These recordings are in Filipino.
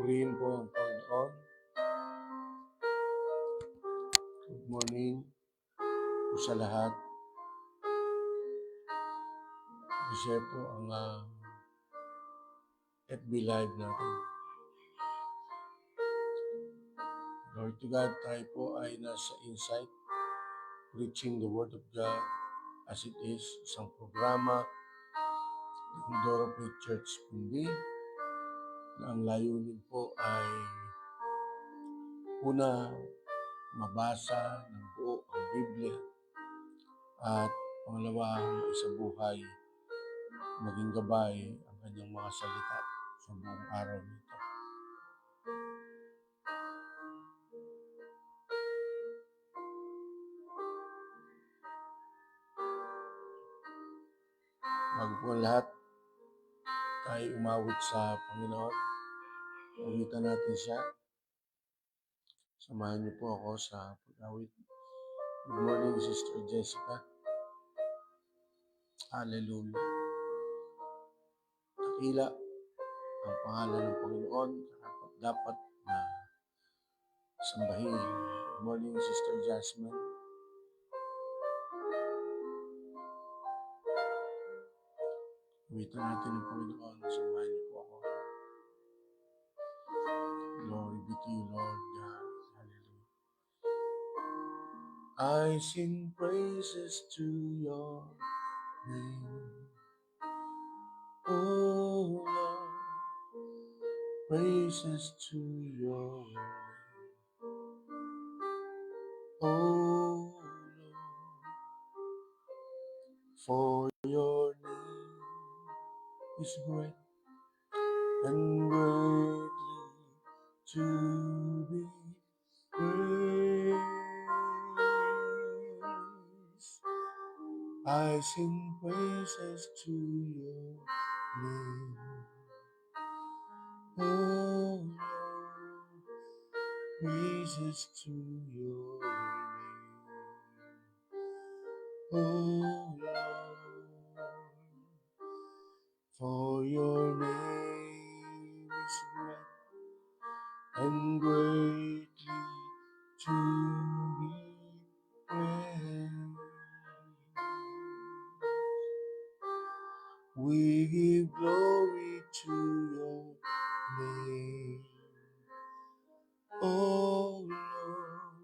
Purihin po ang Panginoon. Good morning po sa lahat. I-share po ang FB Live natin. Glory to God, tayo po ay nasa Insight, Preaching the Word of God as it is, isang programa ng Doro Faith Church Pundi na ang layunin po ay una, mabasa ng buo ang Biblia at pangalawa, maisabuhay, maging gabay ang kanyang mga salita sa buong araw nito. Bago po ang lahat, tayo umawit sa Panginoon. Awitan natin siya. Samahan niyo po ako sa pag-awit. Good morning, Sister Jessica. Hallelujah. Dakila ang pangalan ng Panginoon, dapat na sambahin. Good morning, Sister Jasmine. Awitan natin ang Panginoon. Samahan niyo po ako. Glory be to you, Lord God. Hallelujah. I sing praises to your name, oh Lord, praises to your name, oh Lord, for your name is great and greatly to be praised. I sing praises to your name, oh Lord, praises to your name, oh Lord, for your name is great and greatly to be praised. We give glory to your name, oh Lord,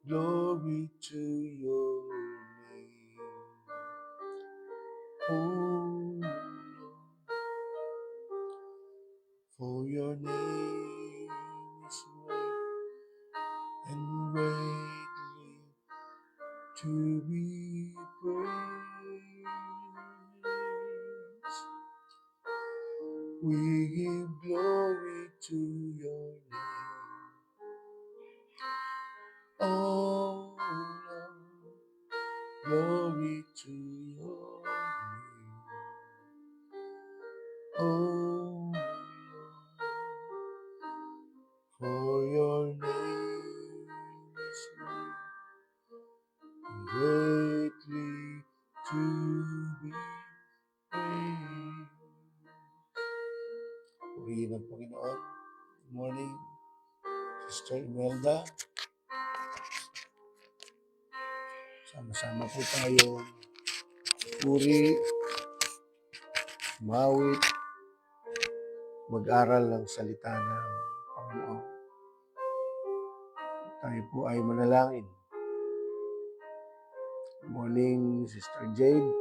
glory to your name, oh Lord, for your name is great and greatly to be praised. We give glory to your name, oh Lord, glory to your name, oh Lord, for your name is greatly to be praised. Purihin ang Panginoon. Good morning, Sister Imelda. Sama-sama po tayo puri, mawit, mag-aral ng salita ng Panginoon. Tayo po ay manalangin. Good morning, Sister Jade.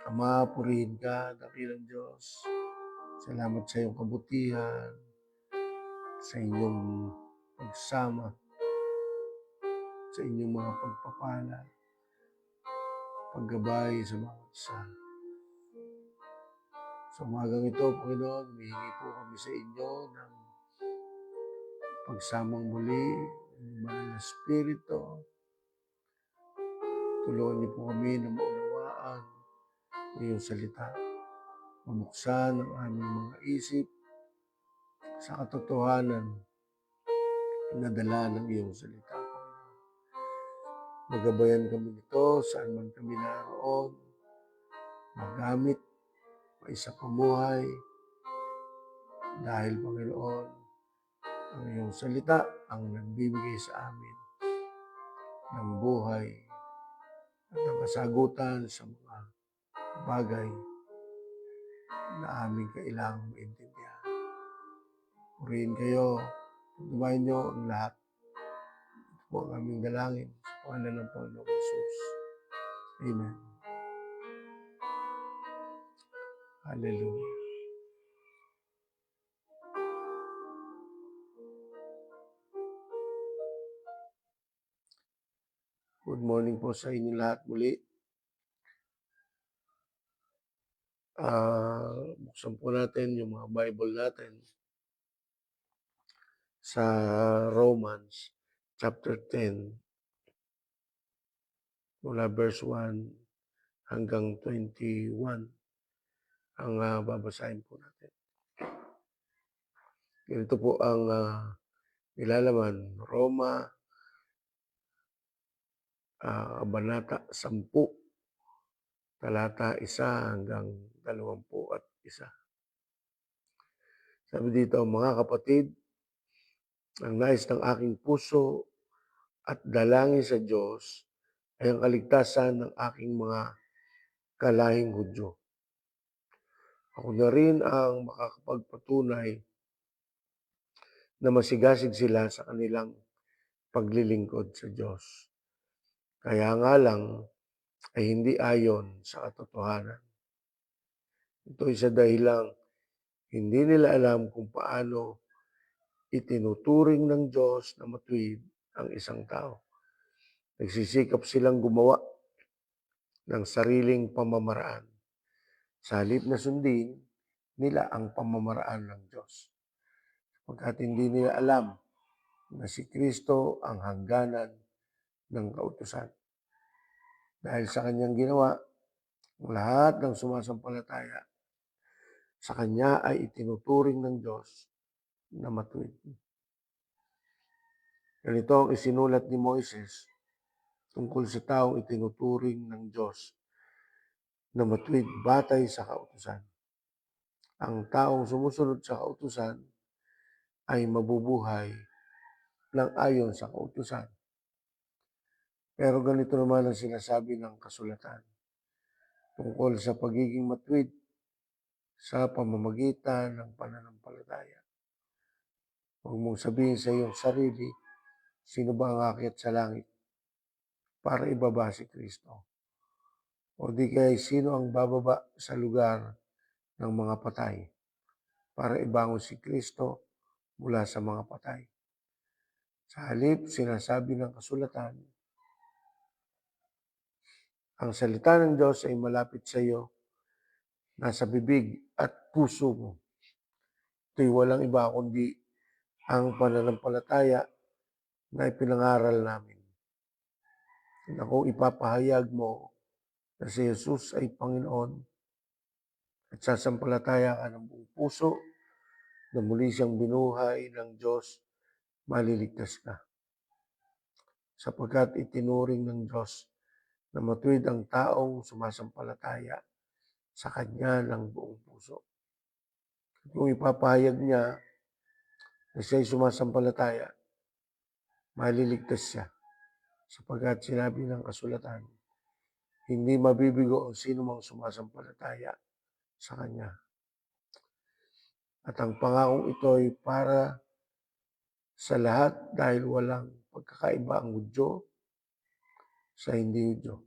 Ama, purihin ka, dakilang Diyos. Salamat sa iyong kabutihan, sa inyong pagsama, sa inyong mga pagpapala, paggabay sa mga isa. Sa umagang ito, Panginoon, humihingi po kami sa inyo ng pagsamang muli ng Banal na Espiritu. Tulungan niyo po kami na maunawaan ang iyong salita. Mamuksan ang aming mga isip sa katotohanan na dala ng iyong salita, Panginoon. Magabayan kami nito saan man kami naroon. Magamit pa isa pamuhay dahil, Panginoon, ang iyong salita ang nagbibigay sa amin ng buhay at ng kasagutan sa mga bagay na aming kailangang maintindihan. Purihin kayo, pagdumahin niyo ang lahat. Ito po ang aming dalangin sa pangalan ng Panginoong Jesus. Amen. Hallelujah. Good morning po sa inyo lahat muli. Buksan po natin yung mga Bible natin sa Romans chapter 10 mula verse 1 hanggang 21 ang babasahin po natin. Ganito po ang nilalaman. Roma, Kabanata 10, talata 1 hanggang 21. Sabi dito, mga kapatid, ang nais ng aking puso at dalangin sa Diyos ay ang kaligtasan ng aking mga kalahing Hudyo. Ako na rin ang makakapagpatunay na masigasig sila sa kanilang paglilingkod sa Diyos. Kaya nga lang ay hindi ayon sa katotohanan. Ito'y sa dahilang hindi nila alam kung paano itinuturing ng Diyos na matuwid ang isang tao. Nagsisikap silang gumawa ng sariling pamamaraan. Sa halip na sundin nila ang pamamaraan ng Diyos. Pagkat hindi nila alam na si Kristo ang hangganan ng kautusan. Dahil sa kanyang ginawa, ang lahat ng sumasampalataya sa kanya ay itinuturing ng Diyos na matuwid. Ganito ang isinulat ni Moises tungkol sa taong itinuturing ng Diyos na matuwid batay sa kautusan. Ang taong sumusunod sa kautusan ay mabubuhay ng ayon sa kautusan. Pero ganito naman ang sinasabi ng kasulatan tungkol sa pagiging matuwid sa pamamagitan ng pananampalataya. Huwag mong sabihin sa iyong sarili, sino ba ang aakyat sa langit para ibaba si Kristo? O di kaya sino ang bababa sa lugar ng mga patay para ibangon si Kristo mula sa mga patay? Sa halip, sinasabi ng kasulatan, ang salita ng Diyos ay malapit sa iyo, nasa bibig at puso mo. Ito'y walang iba kundi ang pananampalataya na ipinangaral namin. Na kung ipapahayag mo na si Jesus ay Panginoon at sasampalataya ka ng buong puso na muli siyang binuhay ng Diyos, maliligtas ka. Sapagkat itinuring ng Diyos na matuwid ang taong sumasampalataya sa Kanya ng buong puso. Kung ipapahayag niya na siya'y sumasampalataya, maliligtas siya. Sapagkat sinabi ng kasulatan, hindi mabibigo ang sino mang sumasampalataya sa Kanya. At ang pangakong ito ay para sa lahat dahil walang pagkakaiba ang Hudyo sa hindi Hudyo.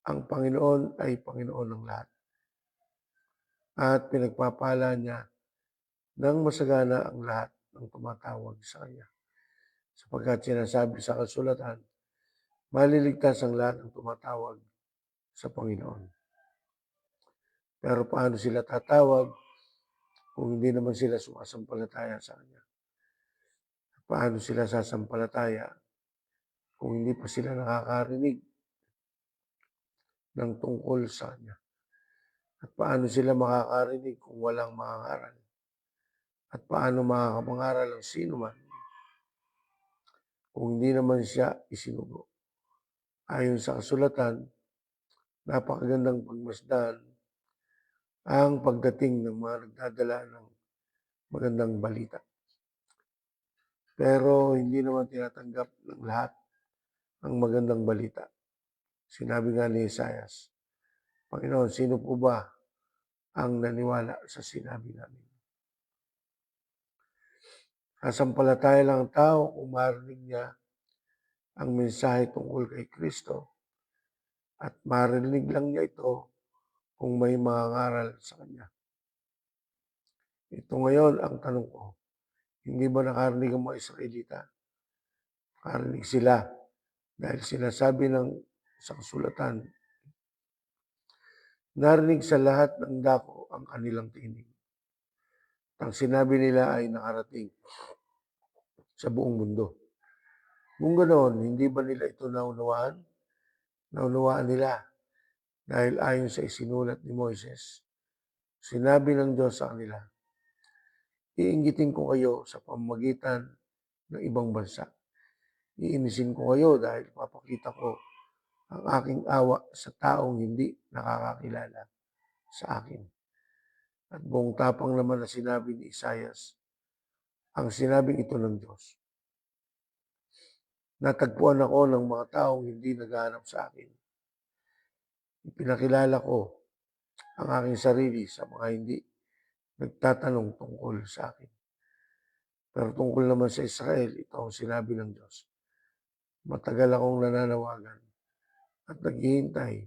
Ang Panginoon ay Panginoon ng lahat. At pinagpapala niya ng masagana ang lahat ng tumatawag sa Kanya. Sapagkat sinasabi sa kasulatan, maliligtas ang lahat ng tumatawag sa Panginoon. Pero paano sila tatawag kung hindi naman sila sumasampalataya sa Kanya? Paano sila sasampalataya kung hindi pa sila nakakarinig ng tungkol sa Kanya? At paano sila makakarinig kung walang mangangaral? At paano makakapangaral ang sino man kung hindi naman siya isinugo? Ayon sa kasulatan, napakagandang pagmasdan ang pagdating ng mga nagdadala ng magandang balita. Pero hindi naman tinatanggap ng lahat ang magandang balita. Sinabi nga ni Isaias, Panginoon, sino po ba ang naniwala sa sinabi namin? Sasampalataya lang ang tao kung marinig niya ang mensahe tungkol kay Kristo at marinig lang niya ito kung may mangangaral sa Kanya. Ito ngayon ang tanong ko, hindi ba nakarinig ang mga Israelita? Nakarinig sila dahil sinasabi sa kasulatan, narinig sa lahat ng dako ang kanilang tinig. Ang sinabi nila ay nakarating sa buong mundo. Kung ganoon, hindi ba nila ito naunawaan? Naunawaan nila dahil ayon sa isinulat ni Moises, sinabi ng Diyos sa kanila, iinggitin ko kayo sa pamamagitan ng ibang bansa. Iinisin ko kayo dahil papakita ko ang aking awa sa taong hindi nakakakilala sa akin. At buong tapang naman na sinabi ni Isaias, ang sinabing ito ng Diyos. Natagpuan ako ng mga taong hindi naghahanap sa akin. Ipinakilala ko ang aking sarili sa mga hindi nagtatanong tungkol sa akin. Pero tungkol naman sa Israel, ito ang sinabi ng Diyos. Matagal akong nananawagan at naghihintay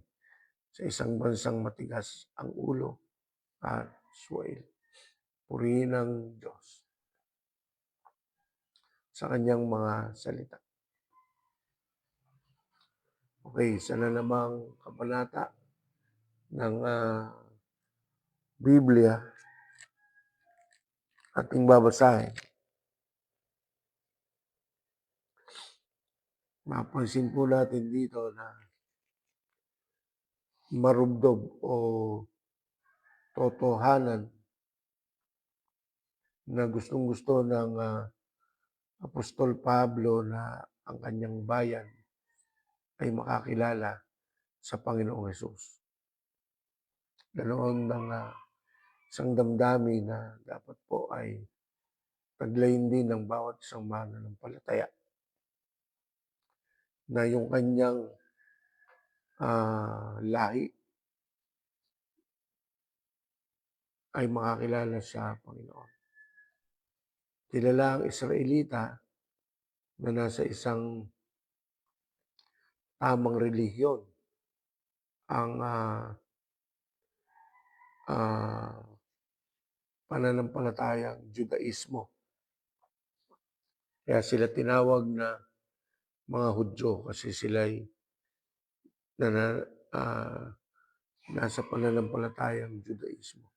sa isang bansang matigas ang ulo at suwail. Purihin ang Diyos sa kanyang mga salita. Okay, isa na namang kabanata ng Biblia ating babasahin. Mapansin po natin dito na marubdob o totohanan na gustong-gusto ng Apostol Pablo na ang kanyang bayan ay makakilala sa Panginoong Hesus. Ganoon ng isang damdamin na dapat po ay taglayin din ng bawat isang mananampalataya na yung kanyang lahi ay makakilala sa Panginoon. Kilala ang Israelita na nasa isang tamang relihiyon, ang pananampalatayang Judaismo. Kaya sila tinawag na mga Hudyo kasi sila'y nasa pananampalatayang Judaismo.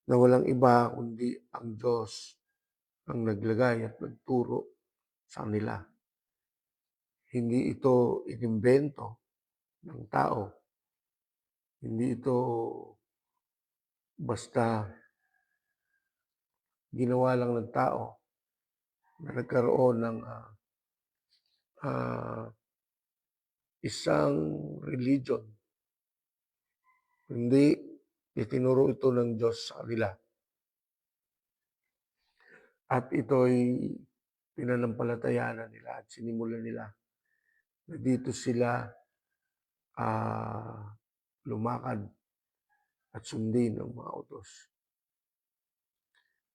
Na walang iba kundi ang Diyos ang naglagay at nagturo sa kanila. Hindi ito inimbento ng tao. Hindi ito basta ginawa lang ng tao na nagkaroon ng isang religion. Hindi, itinuro ito ng Diyos sa kanila. At ito'y pinanampalatayaan nila at sinimulan nila na dito sila lumakad at sundin ang mga utos.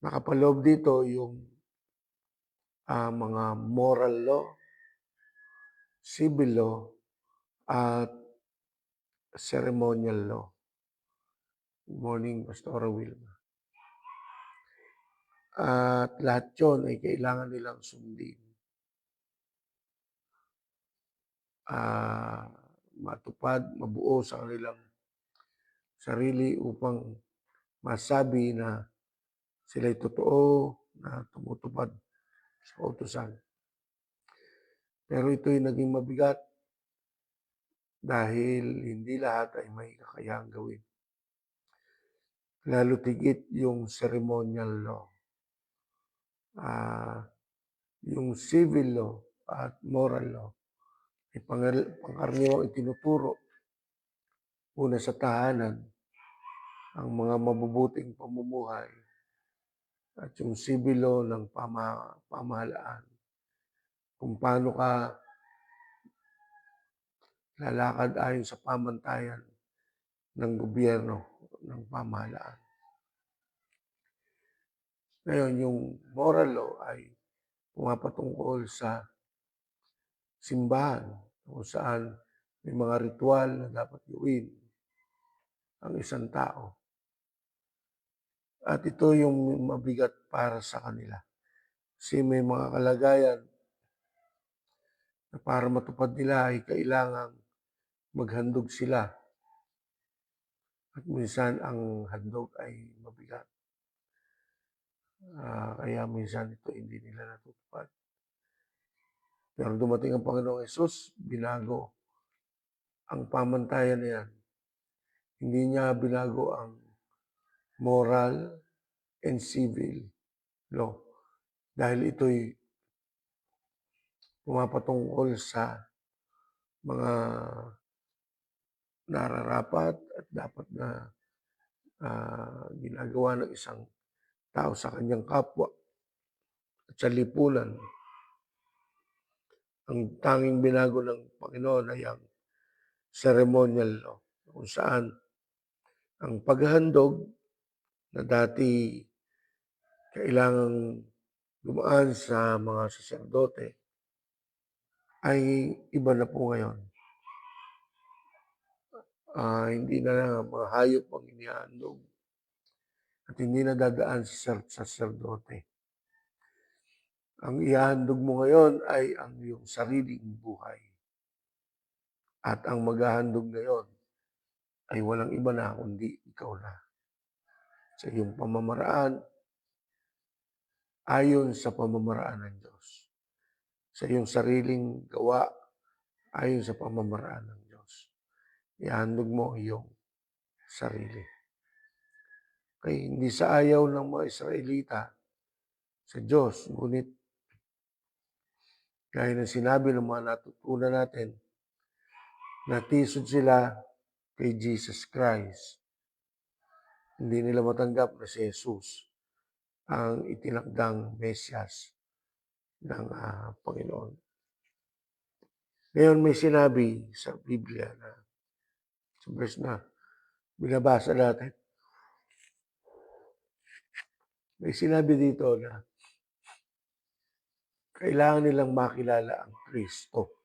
Nakapaloob dito yung mga moral law, civil law, at ceremonial law. Good morning, Pastor Wilma. At lahat yun ay kailangan nilang sundin. Matupad, mabuo sa sarili upang masabi na sila'y totoo na tumutupad sa kautusan. Pero ito'y naging mabigat dahil hindi lahat ay may kakayahang gawin. Lalo tigit yung ceremonial law. Yung civil law at moral law ay pangkaraniwang itinuturo una sa tahanan ang mga mabubuting pamumuhay at yung civil law ng pamahalaan kung paano ka lalakad ayon sa pamantayan ng gobyerno ng pamahalaan. Ngayon, yung moral law ay pumapatungkol sa simbahan kung saan may mga ritual na dapat gawin ang isang tao. At ito yung mabigat para sa kanila. Kasi may mga kalagayan na para matupad nila ay kailangang maghandog sila. At minsan ang handog ay mabigat. Kaya minsan ito hindi nila natutupad. Pero dumating ang Panginoong Hesus, binago ang pamantayan na yan. Hindi niya binago ang moral and civil law. Dahil ito'y pumapatungkol sa mga nararapat at dapat na ginagawa ng isang tao sa kanyang kapwa at sa lipunan. Ang tanging binago ng Panginoon ay ang ceremonial law, kung saan ang paghahandog na dati kailangang dumaan sa mga saserdote ay iba na po ngayon. Hindi na mga hayop ang inihandog at hindi na dadaan sa saserdote. Ang ihahandog mo ngayon ay ang iyong sariling buhay. At ang maghahandog ngayon ay walang iba na kundi ikaw na. Sa iyong pamamaraan, ayon sa pamamaraan ng Diyos. Sa iyong sariling gawa, ayon sa pamamaraan ng Diyos. Ihahandog mo ang iyong sarili. Kaya hindi sa ayaw ng mga Israelita sa Diyos, ngunit gaya ng sinabi ng mga natutunan natin, natisod sila kay Jesus Christ. Hindi nila matanggap na si Jesus ang itinakdang Mesyas ng Panginoon. Ngayon may sinabi sa Biblia na sa verse na binabasa natin. May sinabi dito na kailangan nilang makilala ang Kristo.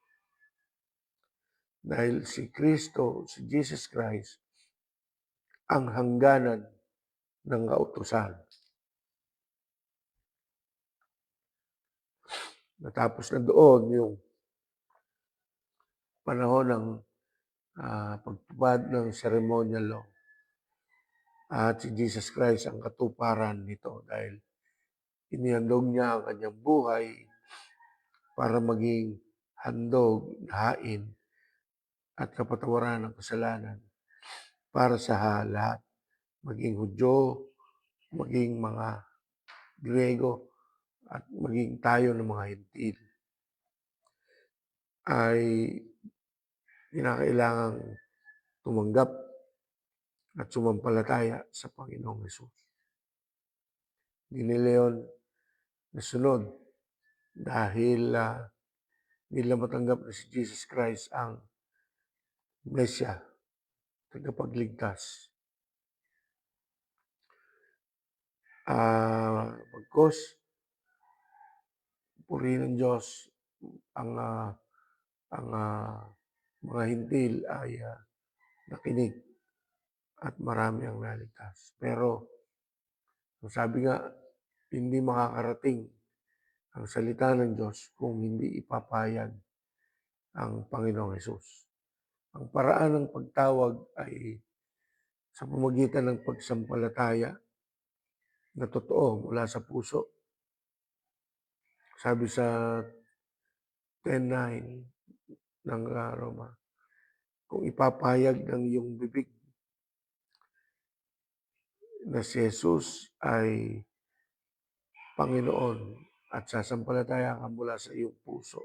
Dahil si Kristo, si Jesus Christ, ang hangganan ng kautusan. Natapos na doon yung panahon ng pagtupad ng ceremonial law. At si Jesus Christ ang katuparan nito dahil inihandog niya ang kanyang buhay para maging handog, hain at kapatawaran ng kasalanan para sa lahat, maging Hudyo, maging mga Grego, at maging tayo ng mga Hentil ay kinakailangang tumanggap at sumampalataya sa Panginoong Hesus. Hindi nila yun nasunod dahil nila matanggap na si Jesus Christ ang Mesya, tagapagligtas. Pagkos, purihin ng Diyos ang mga Hintil ay nakinig at marami ang naligtas. Pero sabi nga, hindi makakarating ang salita ng Diyos kung hindi ipapayag ang Panginoong Hesus. Ang paraan ng pagtawag ay sa pamamagitan ng pagsampalataya na totoo mula sa puso. Sabi sa 10:9 ng Roma, kung ipapahayag ng iyong bibig na si Jesus ay Panginoon at sasampalataya ka mula sa iyong puso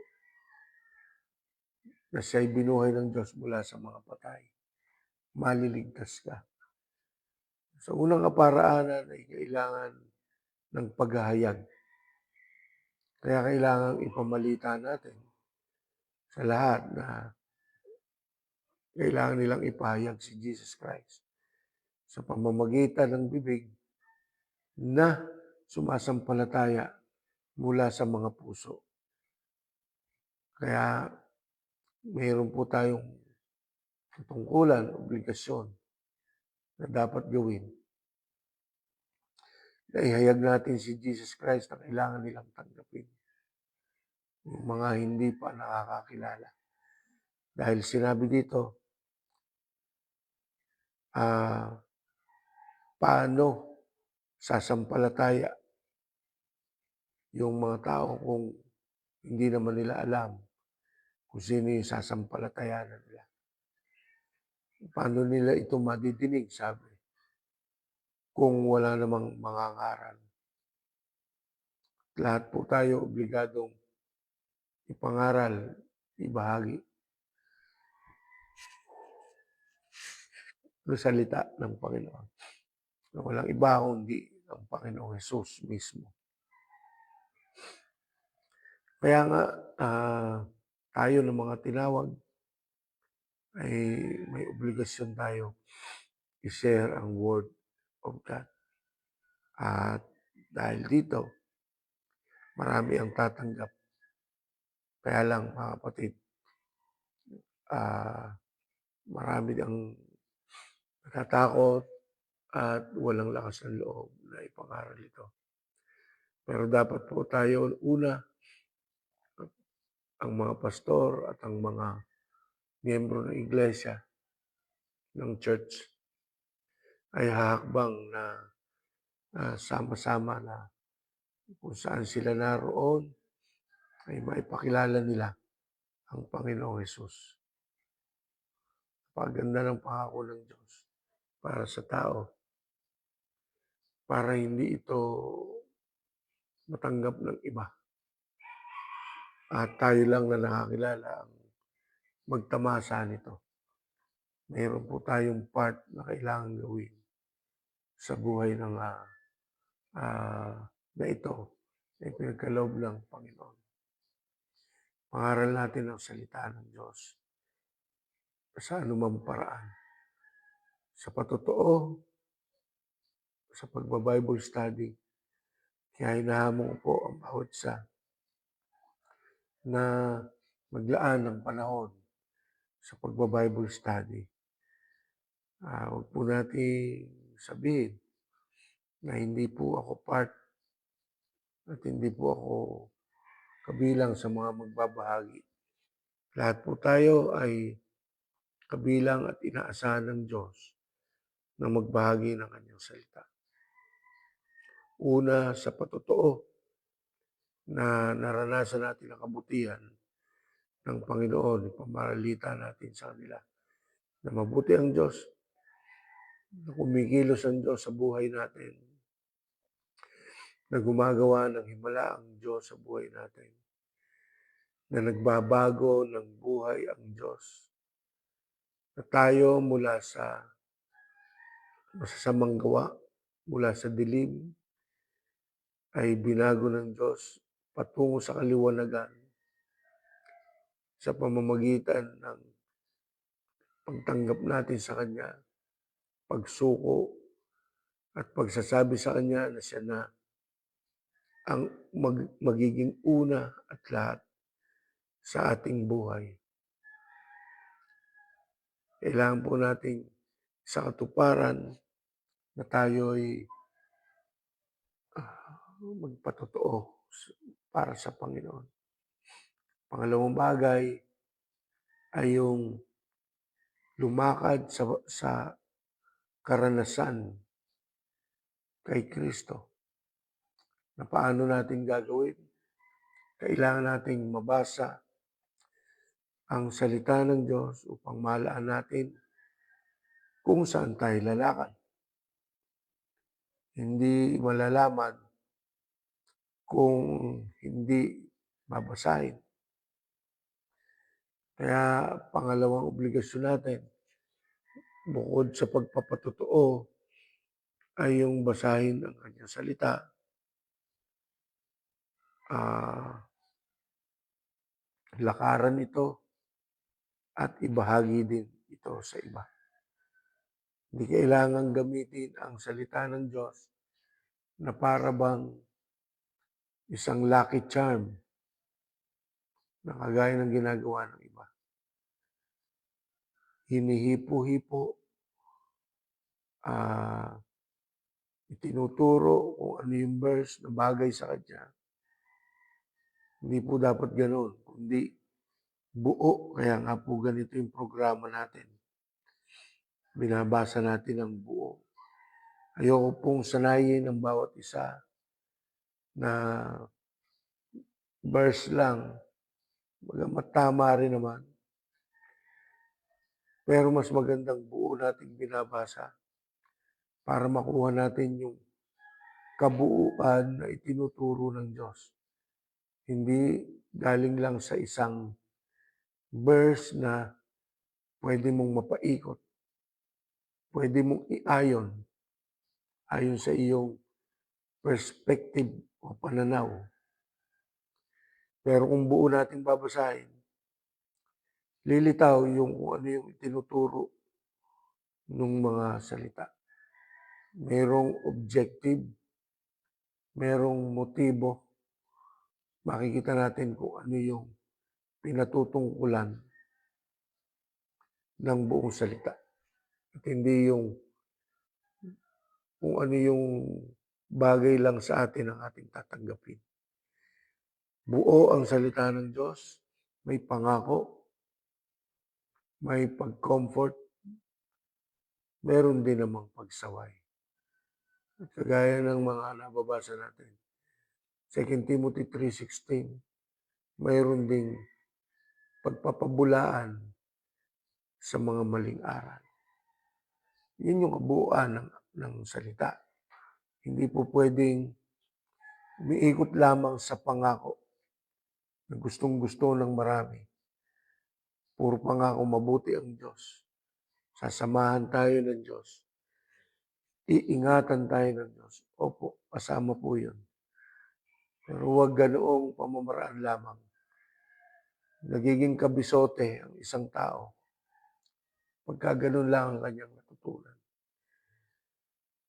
na siya'y binuhay ng Diyos mula sa mga patay, maliligtas ka. Sa unang kaparaanan ay kailangan ng paghahayag. Kaya kailangan ipamalita natin sa lahat na kailangan nilang ipahayag si Jesus Christ sa pamamagitan ng bibig na sumasampalataya mula sa mga puso. Kaya mayroon po tayong katungkulan, obligasyon na dapat gawin. Na ihayag natin si Jesus Christ na kailangan nilang tanggapin. Yung mga hindi pa nakakakilala. Dahil sinabi dito, paano sasampalataya yung mga tao kung hindi naman nila alam kung sino yung sasampalatayanan nila. Paano nila ito madidinig, sabi, kung wala namang mangangaral. Lahat po tayo obligadong ipangaral, ibahagi ang salita ng Panginoon. Na walang iba kundi ang Panginoong Jesus mismo. Kaya nga, tayo ng mga tinawag ay may obligasyon tayo i-share ang Word of God. At dahil dito, marami ang tatanggap. Kaya lang, mga kapatid, marami ang natatakot at walang lakas ng loob na ipangaral ito. Pero dapat po tayo una, ang mga pastor at ang mga miyembro ng iglesia, ng church, ay hahakbang na sama-sama na kung saan sila naroon ay maipakilala nila ang Panginoong Jesus. Paganda ng pangako ng Diyos para sa tao, para hindi ito matanggap ng iba. At tayo lang na nakakilala ang magtamasa nito. Mayroon po tayong part na kailangan gawin sa buhay ng na ito ay pinagkaloob ng Panginoon. Pangaral natin ang salita ng Diyos sa anumang paraan. Sa patotoo, sa pagbabible study, kaya hinahamon po ang bawat isa na maglaan ng panahon sa pagbabible study. Huwag po natin sabihin na hindi po ako part at hindi po ako kabilang sa mga magbabahagi. Lahat po tayo ay kabilang at inaasahan ng Diyos na magbahagi ng kanyang salita. Una, sa patotoo na naranasan natin ang kabutihan ng Panginoon, ipamaralita natin sa kanila na mabuti ang Diyos, na kumikilos ang Diyos sa buhay natin, na gumagawa ng himala ang Diyos sa buhay natin, na nagbabago ng buhay ang Diyos, na tayo mula sa masasamang gawa, mula sa dilim, ay binago ng Diyos patungo sa kaliwanagan sa pamamagitan ng pagtanggap natin sa Kanya, pagsuko at pagsasabi sa Kanya na siya na ang magiging una at lahat sa ating buhay. Kailangan po nating sa katuparan na tayo'y magpatotoo para sa Panginoon. Pangalawang bagay ay yung lumakad sa karanasan kay Kristo. Na paano natin gagawin? Kailangan nating mabasa ang salita ng Diyos upang malaan natin kung saan tayo lalakad. Hindi malalaman kung hindi babasahin. Kaya pangalawang obligasyon natin, bukod sa pagpapatotoo, ay yung basahin ang kanyang salita. Lakaran ito at ibahagi din ito sa iba. Hindi kailangan gamitin ang salita ng Diyos na para bang isang lucky charm na kagaya ng ginagawa ng iba. Hinihipo-hipo, itinuturo kung ano yung verse na bagay sa kanya. Hindi po dapat ganoon, kundi buo. Kaya nga po ganito yung programa natin. Binabasa natin ang buo. Ayoko pong sanayin ang bawat isa na verse lang. Bagamat tama rin naman. Pero mas magandang buo nating binabasa para makuha natin yung kabuuan na itinuturo ng Diyos. Hindi galing lang sa isang verse na pwede mong mapaikot. Pwede mong iayon ayon sa iyong perspective o pananaw. Pero kung buo nating babasahin, lilitaw yung kung ano yung itinuturo ng mga salita. Merong objective, merong motibo. Makikita natin kung ano yung pinatutungkulan ng buong salita. At hindi yung kung ano yung bagay lang sa atin ang ating tatanggapin. Buo ang salita ng Diyos, may pangako, may pag-comfort, meron din namang pagsaway. At kagaya ng mga nababasa natin, 2 Timothy 3:16, mayroon ding pagpapabulaan sa mga maling aral. Yun yung kabuuan ng salita. Hindi po pwedeng umiikot lamang sa pangako na gustong-gusto ng marami. Puro pangako mabuti ang Diyos. Sasamahan tayo ng Diyos. Iingatan tayo ng Diyos. Opo, kasama po yun. Pero huwag ganoong pamamaraan lamang. Nagiging kabisote ang isang tao pagka ganun lang ang kanyang natutunan.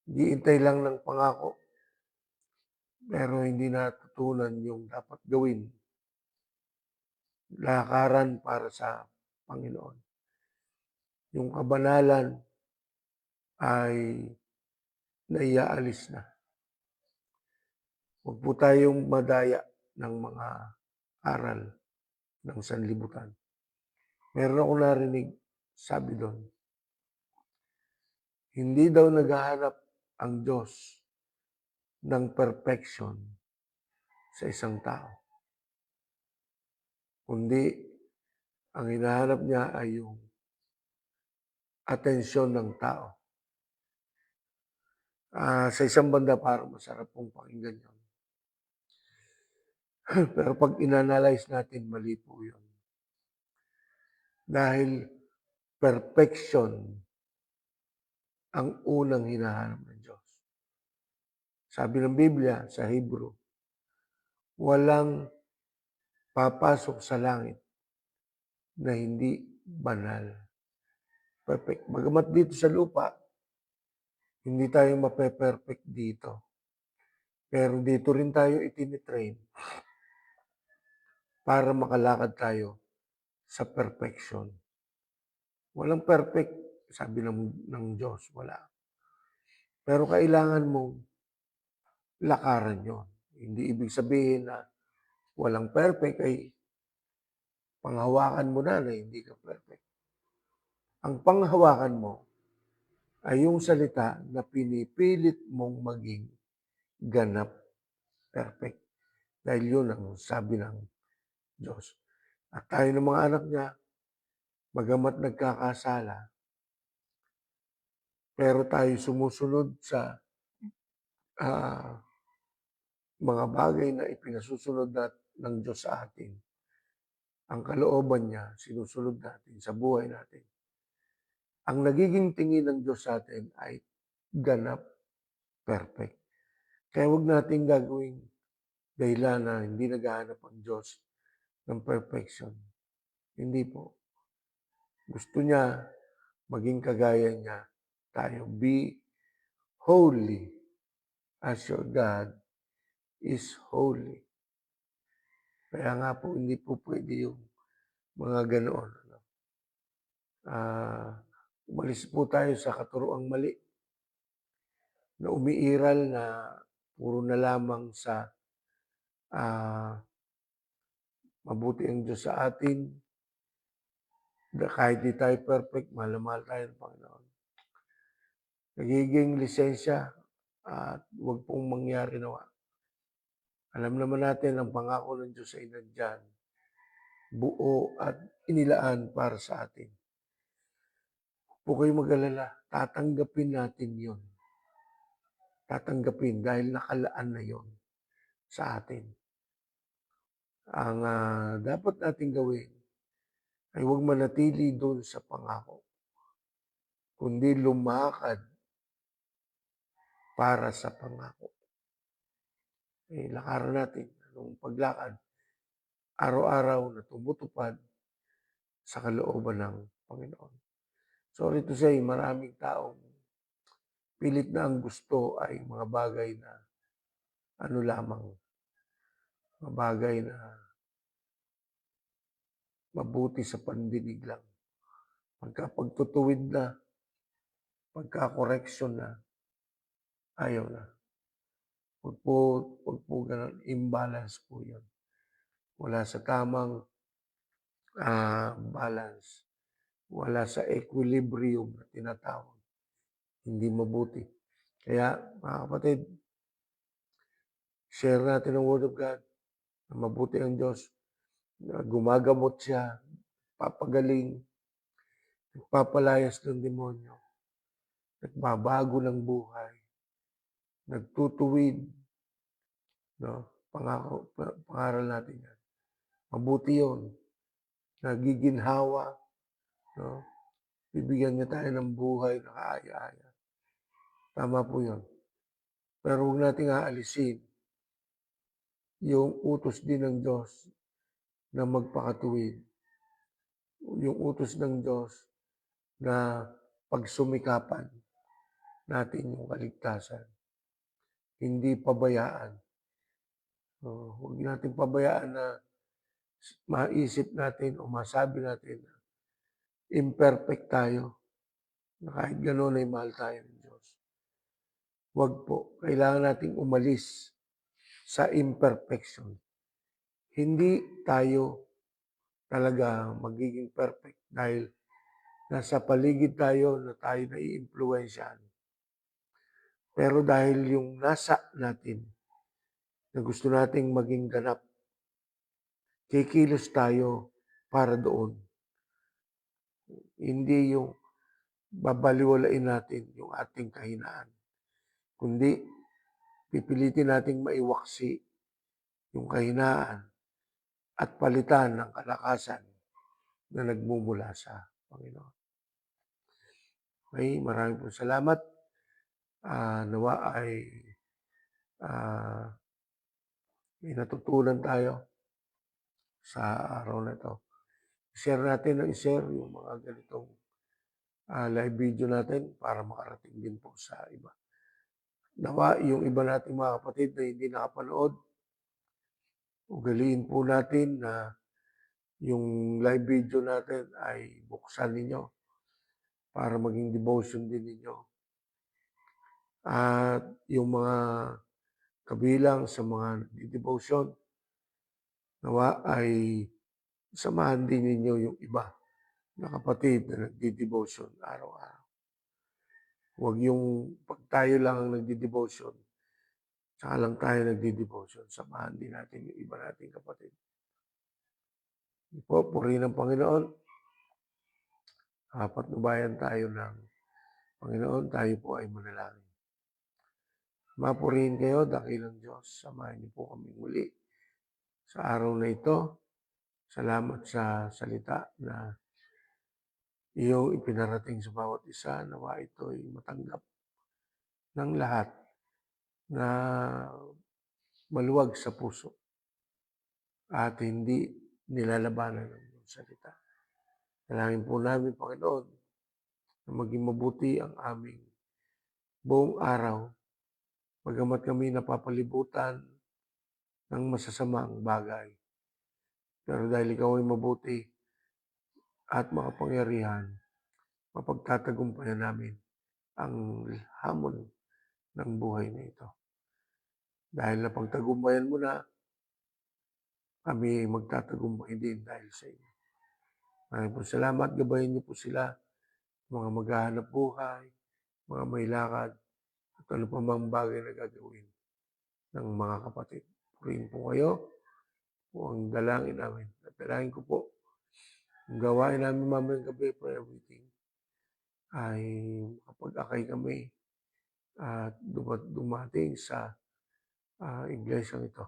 Giintay lang ng pangako, pero hindi natutunan yung dapat gawin. Lakaran para sa Panginoon. Yung kabanalan ay naiaalis na. Huwag po tayong madaya ng mga aral ng sanlibutan. Meron akong narinig, sabi doon, hindi daw naghahanap ang Diyos ng perfection sa isang tao. Kundi, ang hinahanap niya ay yung atensyon ng tao. Sa isang banda, parang masarap pong pakinggan yun. Pero pag inanalyze natin, mali po yun. Dahil perfection ang unang hinahanap ng Diyos. Sabi ng Biblia sa Hebrew, walang papasok sa langit na hindi banal. Perfect. Bagamat dito sa lupa, hindi tayo mape-perfect dito. Pero dito rin tayo itinitrain para makalakad tayo sa perfection. Walang perfect, sabi ng Diyos, wala. Pero kailangan mong lakaran yon. Hindi ibig sabihin na walang perfect ay panghawakan mo na hindi ka perfect. Ang panghawakan mo ay yung salita na pinipilit mong maging ganap, perfect. Dahil yun ang sabi ng Diyos. At tayo ng mga anak niya, bagamat nagkakasala, pero tayo sumusunod sa mga bagay na ipinasusunod ng Diyos sa atin. Ang kalooban niya, sinusunod natin sa buhay natin. Ang nagiging tingin ng Diyos sa atin ay ganap, perfect. Kaya huwag natin gagawing dahilan na hindi naghahanap ang Diyos ng perfection. Hindi po. Gusto niya maging kagaya niya tayo. Be holy as your God is holy. Kaya nga po, hindi po pwede yung mga ganoon. Umalis po tayo sa katuroang mali na umiiral na puro na lamang sa mabuti ang Diyos sa atin. Kahit di tayo perfect, mahal na mahal tayo ng Panginoon. Nagiging lisensya at huwag pong mangyari nawa. Alam naman natin ang pangako ng Diyos ay nandyan, buo at inilaan para sa atin. Huwag po kayo mag-alala, tatanggapin natin yon. Tatanggapin dahil nakalaan na yon sa atin. Ang dapat natin gawin ay huwag manatili doon sa pangako, kundi lumakad para sa pangako. Lakaran natin anong paglakad, araw-araw na tumutupad sa kalooban ng Panginoon. Sorry to say, maraming taong pilit na ang gusto ay mga bagay na mga bagay na mabuti sa pandinig lang. Pagtutuwid na, pagka-correction na, ayaw na. Huwag po ganun. Imbalance po yun. Wala sa tamang balance. Wala sa equilibrium na tinatawag. Hindi mabuti. Kaya, mga kapatid, share natin ang Word of God na mabuti ang Diyos. Na gumagamot siya, papagaling, nagpapalayas ng demonyo, nagbabago ng buhay, nagtutuwid, no? Pangaral natin yan. Mabuti yun. Nagiginhawa, no? Bibigyan niya tayo ng buhay na kaaya-aya. Tama po yun. Pero huwag nating aalisin yung utos din ng Diyos na magpakatuwid. Yung utos ng Diyos na pagsumikapan natin yung kaligtasan. Hindi pabayaan. Huwag natin pabayaan na maisip natin o masabi natin na imperfect tayo. Na kahit gano'n ay mahal tayo ng Diyos. Huwag po. Kailangan nating umalis sa imperfection. Hindi tayo talaga magiging perfect dahil nasa paligid tayo na tayo nai-impluwensyahan. Pero dahil yung nasa natin na gusto nating maging ganap, kikilos tayo para doon. Hindi yung babaliwalain natin yung ating kahinaan, kundi pipilitin nating maiwaksi yung kahinaan at palitan ng kalakasan na nagmumula sa Panginoon. Okay, maraming po salamat. Nawa ay may natutunan tayo sa araw na ito. Share natin ng share yung mga ganitong live video natin para makarating din po sa iba. Nawa yung iba nating mga kapatid na hindi nakapanood, ugaliin po natin na yung live video natin ay buksan ninyo para maging devotion din ninyo. At yung mga kabilang sa mga devotion, nawa ay samahan din ninyo yung iba na kapatid na nagdi-devotion araw-araw. Huwag yung 'pag tayo lang ang nagde-devotion, tsaka lang tayo nagde-devotion, samahan din natin yung iba nating kapatid. Po, purihin ang Panginoon. Patnubayan tayo ng Panginoon, tayo po ay manalangin. Mapurihin kayo, dakilang Diyos. Samahan niyo po kami muli sa araw na ito. Salamat sa salita na iyong ipinarating sa bawat isa. Nawa ito'y matanggap ng lahat na maluwag sa puso at hindi nilalabanan ng iyong salita. Dalangin po namin, Panginoon, na maging mabuti ang aming buong araw, bagamat kami napapalibutan ng masasamang bagay. Pero dahil ikaw ay mabuti at makapangyarihan, mapagtatagumpayan namin ang hamon ng buhay na ito. Dahil napagtagumpayan mo na, kami magtatagumpay din dahil sa iyo. Maraming po salamat, gabayin niyo po sila, mga maghahanap buhay, mga may lakad, at ano pa mang bagay na gagawin ng mga kapatid. Purihin po kayo, po ang dalangin namin. At dalangin ko po, ang gawain namin mamayang gabi, prayer meeting, ay makapag-akay kami at dumating sa iglesyang ito.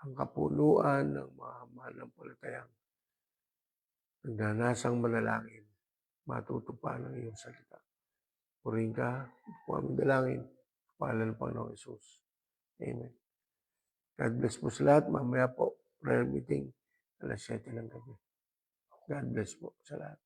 Ang kapuluan ng mga mananampalatayang nagnanasang manalangin, matutupan ang iyong salita. Purihin ka, ito po aming dalangin, sa pangalan ng Panginoong Hesus. Amen. God bless po sa lahat. Mamaya po, prayer meeting, alas 7 ng gabi. God bless po sa lahat.